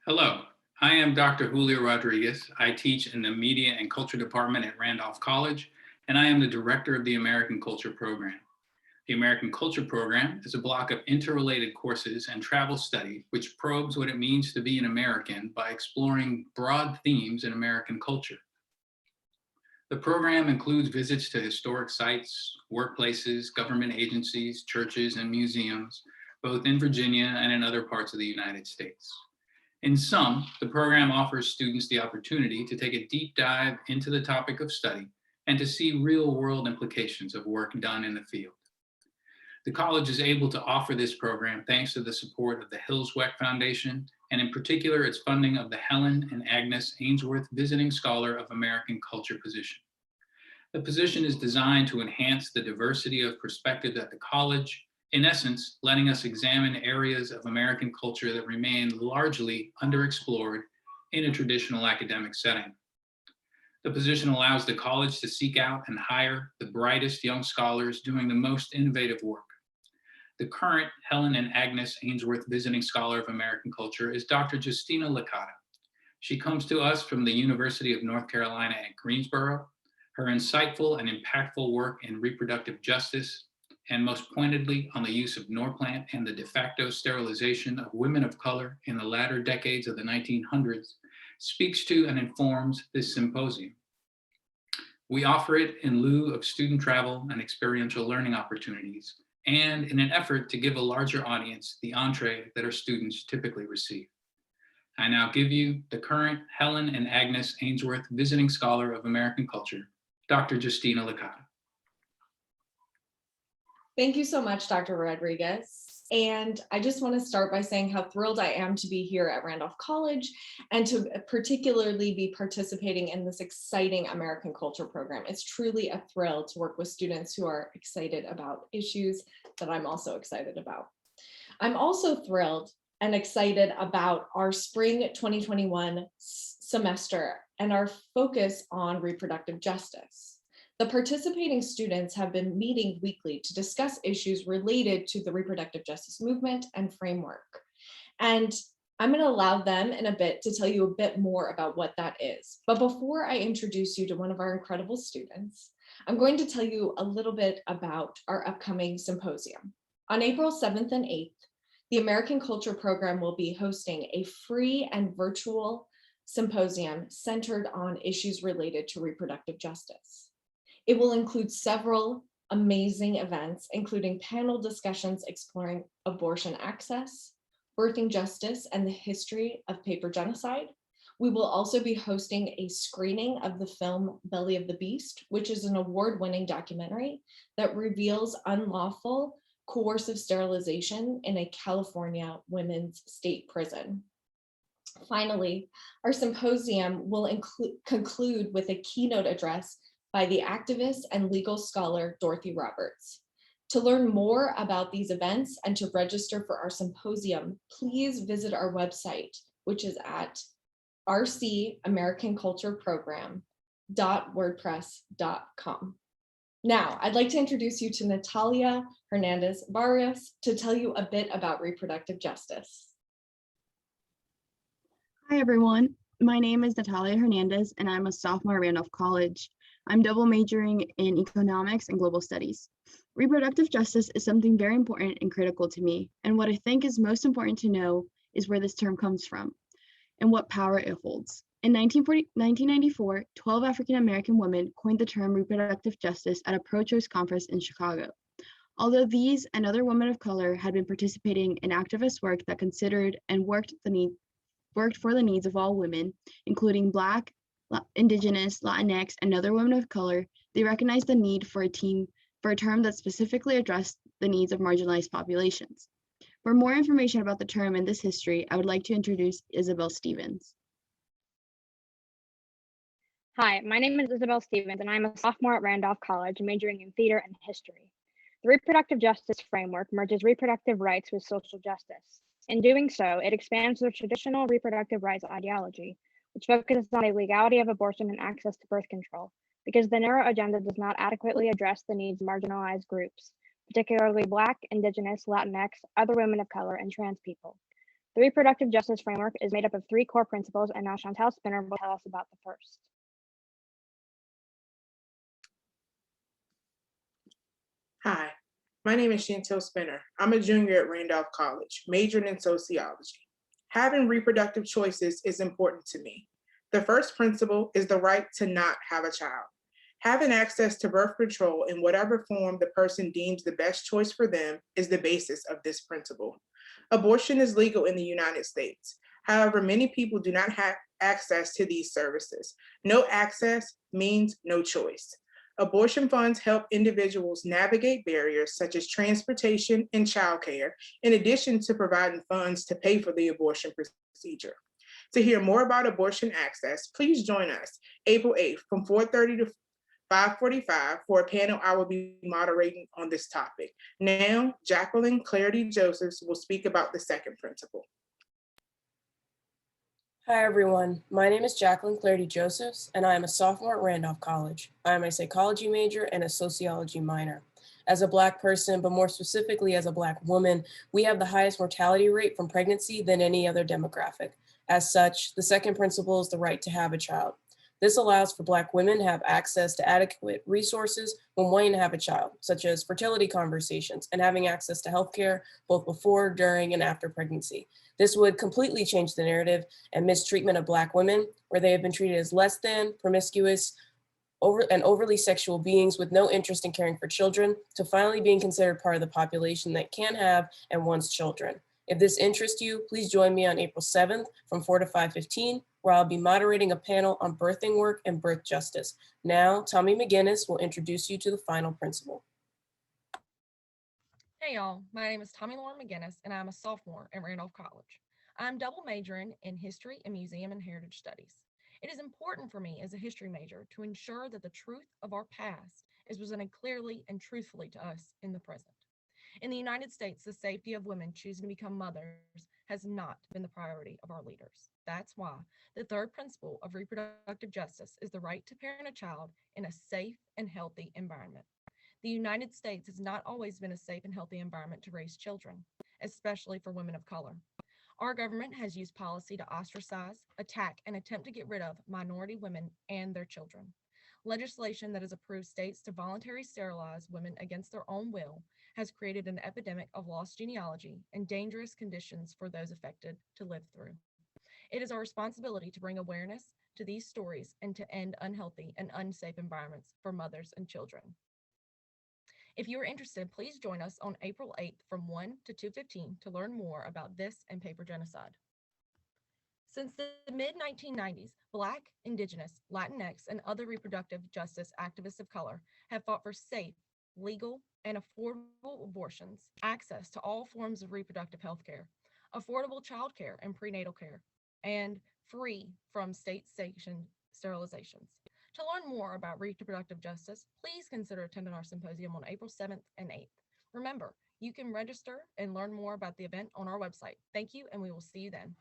Hello, I am Dr. Julio Rodriguez. I teach in the Media and Culture Department at Randolph College, and I am the director of the American Culture Program. The American Culture Program is a block of interrelated courses and travel study which probes what it means to be an American by exploring broad themes in American culture. The program includes visits to historic sites, workplaces, government agencies, churches, and museums, both in Virginia and in other parts of the United States. In sum, the program offers students the opportunity to take a deep dive into the topic of study and to see real-world implications of work done in the field. The college is able to offer this program thanks to the support of the Hillsweck Foundation, and in particular, its funding of the Helen and Agnes Ainsworth Visiting Scholar of American Culture position. The position is designed to enhance the diversity of perspectives at the college, in essence, letting us examine areas of American culture that remain largely underexplored in a traditional academic setting. The position allows the college to seek out and hire the brightest young scholars doing the most innovative work. The current Helen and Agnes Ainsworth Visiting Scholar of American Culture is Dr. Justina Licata. She comes to us from the University of North Carolina at Greensboro. Her insightful and impactful work in reproductive justice, and most pointedly on the use of Norplant and the de facto sterilization of women of color in the latter decades of the 1900s, speaks to and informs this symposium. We offer it in lieu of student travel and experiential learning opportunities, and in an effort to give a larger audience the entree that our students typically receive. I now give you the current Helen and Agnes Ainsworth Visiting Scholar of American Culture, Dr. Justina Licata. Thank you so much, Dr. Rodriguez. And I just want to start by saying how thrilled I am to be here at Randolph College and to particularly be participating in this exciting American Culture program. It's truly a thrill to work with students who are excited about issues that I'm also excited about. I'm also thrilled and excited about our spring 2021 semester and our focus on reproductive justice. The participating students have been meeting weekly to discuss issues related to the reproductive justice movement and framework. And I'm going to allow them in a bit to tell you a bit more about what that is. But before I introduce you to one of our incredible students, I'm going to tell you a little bit about our upcoming symposium. On April 7th and 8th, the American Culture Program will be hosting a free and virtual symposium centered on issues related to reproductive justice. It will include several amazing events, including panel discussions exploring abortion access, birthing justice, and the history of paper genocide. We will also be hosting a screening of the film Belly of the Beast, which is an award-winning documentary that reveals unlawful coercive sterilization in a California women's state prison. Finally, our symposium will conclude with a keynote address by the activist and legal scholar Dorothy Roberts. To learn more about these events and to register for our symposium, please visit our website, which is at rcamericancultureprogram.wordpress.com. Now, I'd like to introduce you to Natalia Hernandez Barrios to tell you a bit about reproductive justice. Hi, everyone. My name is Natalia Hernandez, and I'm a sophomore at Randolph College. I'm double majoring in economics and global studies. Reproductive justice is something very important and critical to me, and what I think is most important to know is where this term comes from and what power it holds. In 1994, 12 African-American women coined the term reproductive justice at a pro-choice conference in Chicago. Although these and other women of color had been participating in activist work that considered and worked for the needs of all women, including Black, Indigenous, Latinx, and other women of color, they recognized the need for a term that specifically addressed the needs of marginalized populations. For more information about the term and this history, I would like to introduce Isabel Stevens. Hi, my name is Isabel Stevens, and I'm a sophomore at Randolph College, majoring in theater and history. The reproductive justice framework merges reproductive rights with social justice. In doing so, it expands the traditional reproductive rights ideology, which focuses on the legality of abortion and access to birth control, because the narrow agenda does not adequately address the needs of marginalized groups, particularly Black, Indigenous, Latinx, other women of color, and trans people. The reproductive justice framework is made up of 3 core principles, and now Chantal Spinner will tell us about the first. Hi, my name is Chantal Spinner. I'm a junior at Randolph College, majoring in sociology. Having reproductive choices is important to me. The first principle is the right to not have a child. Having access to birth control in whatever form the person deems the best choice for them is the basis of this principle. Abortion is legal in the United States. However, many people do not have access to these services. No access means no choice. Abortion funds help individuals navigate barriers such as transportation and childcare, in addition to providing funds to pay for the abortion procedure. To hear more about abortion access, please join us April 8th from 4:30 to 5:45 for a panel I will be moderating on this topic. Now, Jacqueline Clarity Josephs will speak about the second principle. Hi, everyone. My name is Jacqueline Clarity Josephs, and I am a sophomore at Randolph College. I am a psychology major and a sociology minor. As a Black person, but more specifically as a Black woman, we have the highest mortality rate from pregnancy than any other demographic. As such, the second principle is the right to have a child. This allows for Black women to have access to adequate resources when wanting to have a child, such as fertility conversations and having access to healthcare both before, during, and after pregnancy. This would completely change the narrative and mistreatment of Black women, where they have been treated as less than, promiscuous, and overly sexual beings with no interest in caring for children, to finally being considered part of the population that can have and wants children. If this interests you, please join me on April 7th from 4 to 5:15, where I'll be moderating a panel on birthing work and birth justice. Now, Tommy McGinnis will introduce you to the final principle. Hey y'all, my name is Tommy Lauren McGinnis and I'm a sophomore at Randolph College. I'm double majoring in history and museum and heritage studies. It is important for me as a history major to ensure that the truth of our past is presented clearly and truthfully to us in the present. In the United States, the safety of women choosing to become mothers has not been the priority of our leaders. That's why the third principle of reproductive justice is the right to parent a child in a safe and healthy environment. The United States has not always been a safe and healthy environment to raise children, especially for women of color. Our government has used policy to ostracize, attack, and attempt to get rid of minority women and their children. Legislation that has approved states to voluntarily sterilize women against their own will has created an epidemic of lost genealogy and dangerous conditions for those affected to live through. It is our responsibility to bring awareness to these stories and to end unhealthy and unsafe environments for mothers and children. If you are interested, please join us on April 8th from 1 to 2:15 to learn more about this and paper genocide. Since the mid-1990s, Black, Indigenous, Latinx, and other reproductive justice activists of color have fought for safe, legal, and affordable abortions, access to all forms of reproductive health care, affordable child care and prenatal care, and free from state-sanctioned sterilizations. To learn more about reproductive justice, please consider attending our symposium on April 7th and 8th. Remember, you can register and learn more about the event on our website. Thank you, and we will see you then.